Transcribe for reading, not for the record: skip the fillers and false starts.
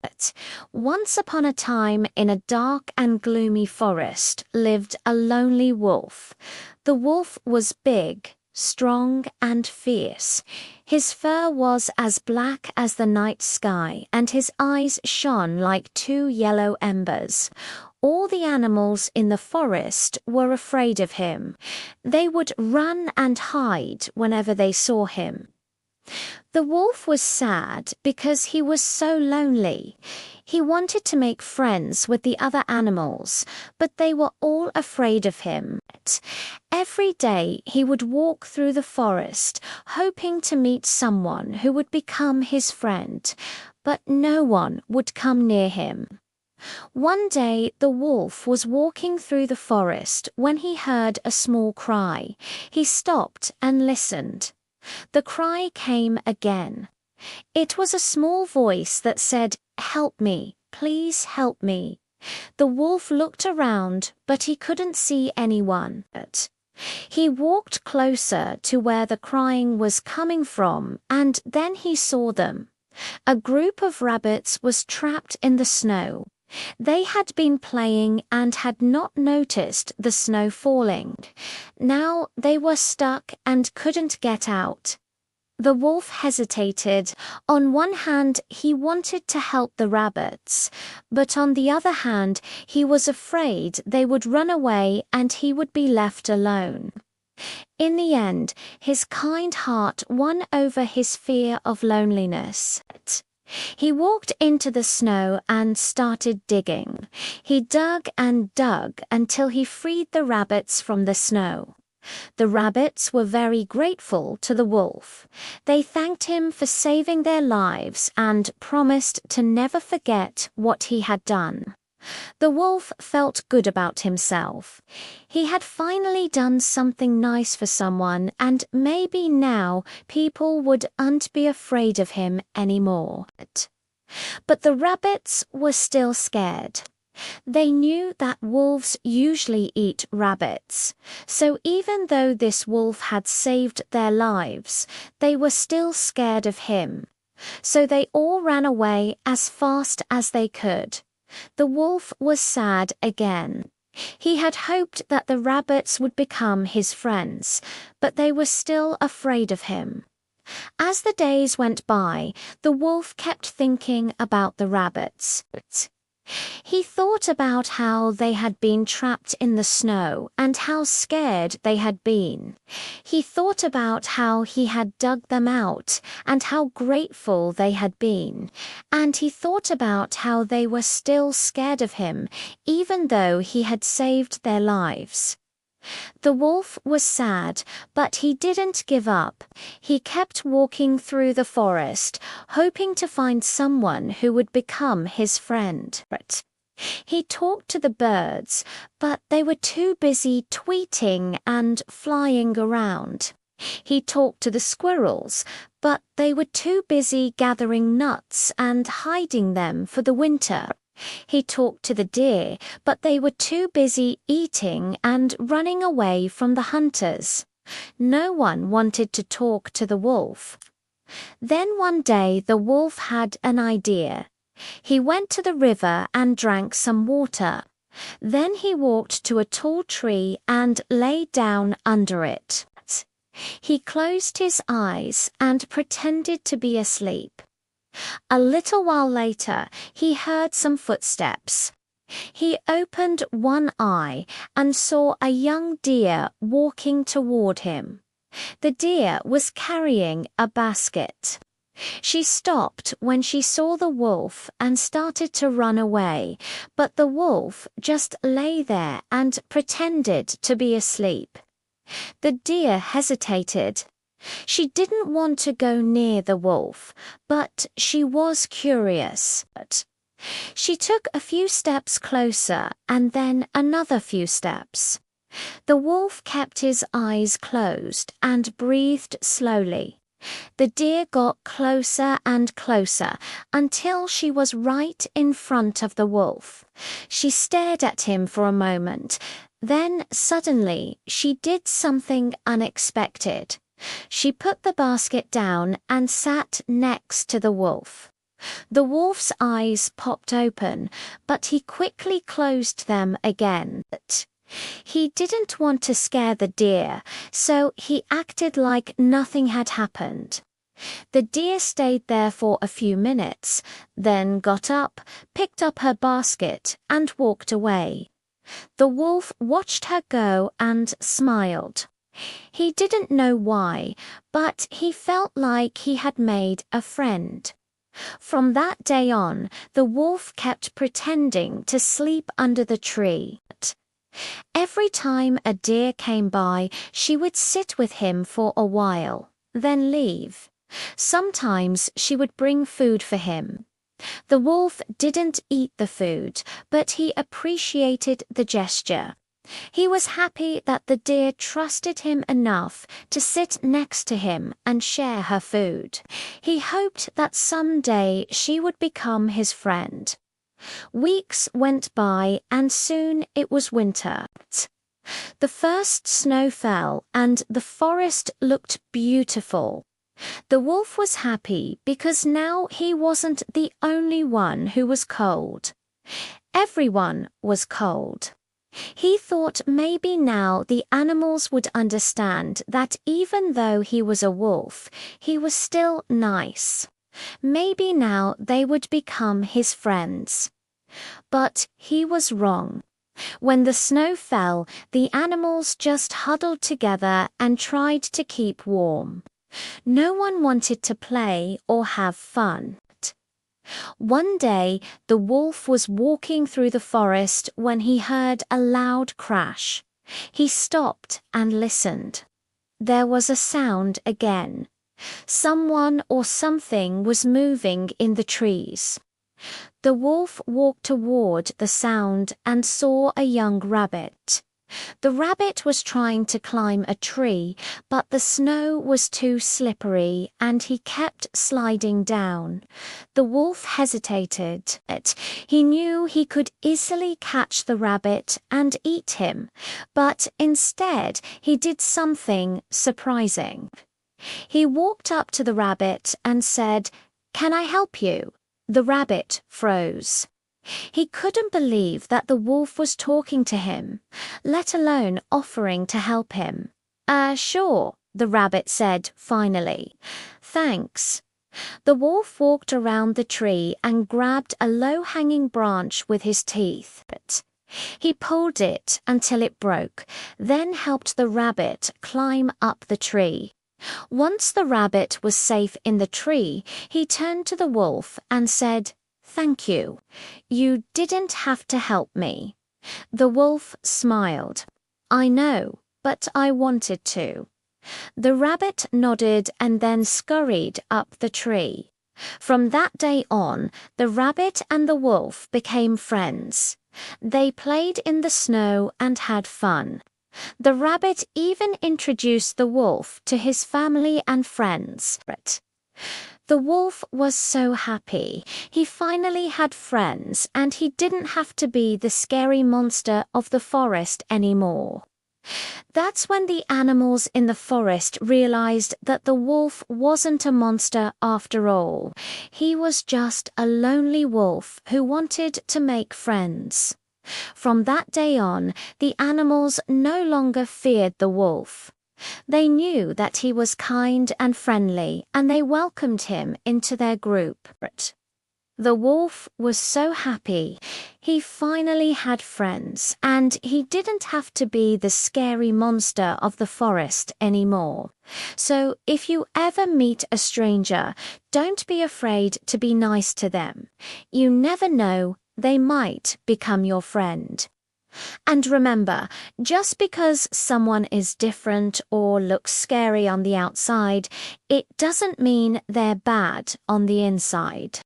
But once upon a time, in a dark and gloomy forest, lived a lonely wolf. The wolf was big, strong, and fierce. His fur was as black as the night sky, and his eyes shone like two yellow embers. All the animals in the forest were afraid of him. They would run and hide whenever they saw him. The wolf was sad because he was so lonely. He wanted to make friends with the other animals, but they were all afraid of him. Every day he would walk through the forest, hoping to meet someone who would become his friend, but no one would come near him. One day the wolf was walking through the forest when he heard a small cry. He stopped and listened. The cry came again. It was a small voice that said, "Help me, please help me." The wolf looked around, but he couldn't see anyone. He walked closer to where the crying was coming from, and then he saw them. A group of rabbits was trapped in the snow. They had been playing and had not noticed the snow falling. Now they were stuck and couldn't get out. The wolf hesitated. On one hand, he wanted to help the rabbits, but on the other hand, he was afraid they would run away and he would be left alone. In the end, his kind heart won over his fear of loneliness. He walked into the snow and started digging. He dug and dug until he freed the rabbits from the snow. The rabbits were very grateful to the wolf. They thanked him for saving their lives and promised to never forget what he had done. The wolf felt good about himself. He had finally done something nice for someone, and maybe now people wouldn't be afraid of him anymore. But the rabbits were still scared. They knew that wolves usually eat rabbits, so even though this wolf had saved their lives, they were still scared of him. So they all ran away as fast as they could. The wolf was sad again. He had hoped that the rabbits would become his friends, but they were still afraid of him. As the days went by, the wolf kept thinking about the rabbits. He thought about how they had been trapped in the snow and how scared they had been. He thought about how he had dug them out and how grateful they had been. And he thought about how they were still scared of him, even though he had saved their lives. The wolf was sad, but he didn't give up. He kept walking through the forest, hoping to find someone who would become his friend. He talked to the birds, but they were too busy tweeting and flying around. He talked to the squirrels, but they were too busy gathering nuts and hiding them for the winter. He talked to the deer, but they were too busy eating and running away from the hunters. No one wanted to talk to the wolf. Then one day the wolf had an idea. He went to the river and drank some water. Then he walked to a tall tree and lay down under it. He closed his eyes and pretended to be asleep. A little while later, he heard some footsteps. He opened one eye and saw a young deer walking toward him. The deer was carrying a basket. She stopped when she saw the wolf and started to run away, but the wolf just lay there and pretended to be asleep. The deer hesitated. She didn't want to go near the wolf, but she was curious. She took a few steps closer and then another few steps. The wolf kept his eyes closed and breathed slowly. The deer got closer and closer until she was right in front of the wolf. She stared at him for a moment. Then suddenly she did something unexpected. She put the basket down and sat next to the wolf. The wolf's eyes popped open, but he quickly closed them again. He didn't want to scare the deer, so he acted like nothing had happened. The deer stayed there for a few minutes, then got up, picked up her basket, and walked away. The wolf watched her go and smiled. He didn't know why, but he felt like he had made a friend. From that day on, the wolf kept pretending to sleep under the tree. Every time a deer came by, she would sit with him for a while, then leave. Sometimes she would bring food for him. The wolf didn't eat the food, but he appreciated the gesture. He was happy that the deer trusted him enough to sit next to him and share her food. He hoped that someday she would become his friend. Weeks went by and soon it was winter. The first snow fell and the forest looked beautiful. The wolf was happy because now he wasn't the only one who was cold. Everyone was cold. He thought maybe now the animals would understand that even though he was a wolf, he was still nice. Maybe now they would become his friends. But he was wrong. When the snow fell, the animals just huddled together and tried to keep warm. No one wanted to play or have fun. One day, the wolf was walking through the forest when he heard a loud crash. He stopped and listened. There was a sound again. Someone or something was moving in the trees. The wolf walked toward the sound and saw a young rabbit. The rabbit was trying to climb a tree, but the snow was too slippery and he kept sliding down. The wolf hesitated. He knew he could easily catch the rabbit and eat him, but instead he did something surprising. He walked up to the rabbit and said, "Can I help you?" The rabbit froze. He couldn't believe that the wolf was talking to him, let alone offering to help him. Sure," the rabbit said finally. "Thanks." The wolf walked around the tree and grabbed a low-hanging branch with his teeth. He pulled it until it broke, then helped the rabbit climb up the tree. Once the rabbit was safe in the tree, he turned to the wolf and said, "Thank you. You didn't have to help me." The wolf smiled. "I know, but I wanted to." The rabbit nodded and then scurried up the tree. From that day on, the rabbit and the wolf became friends. They played in the snow and had fun. The rabbit even introduced the wolf to his family and friends. The wolf was so happy. He finally had friends, and he didn't have to be the scary monster of the forest anymore. That's when the animals in the forest realized that the wolf wasn't a monster after all. He was just a lonely wolf who wanted to make friends. From that day on, the animals no longer feared the wolf. They knew that he was kind and friendly, and they welcomed him into their group. The wolf was so happy. He finally had friends, and he didn't have to be the scary monster of the forest anymore. So if you ever meet a stranger, don't be afraid to be nice to them. You never know, they might become your friend. And remember, just because someone is different or looks scary on the outside, it doesn't mean they're bad on the inside.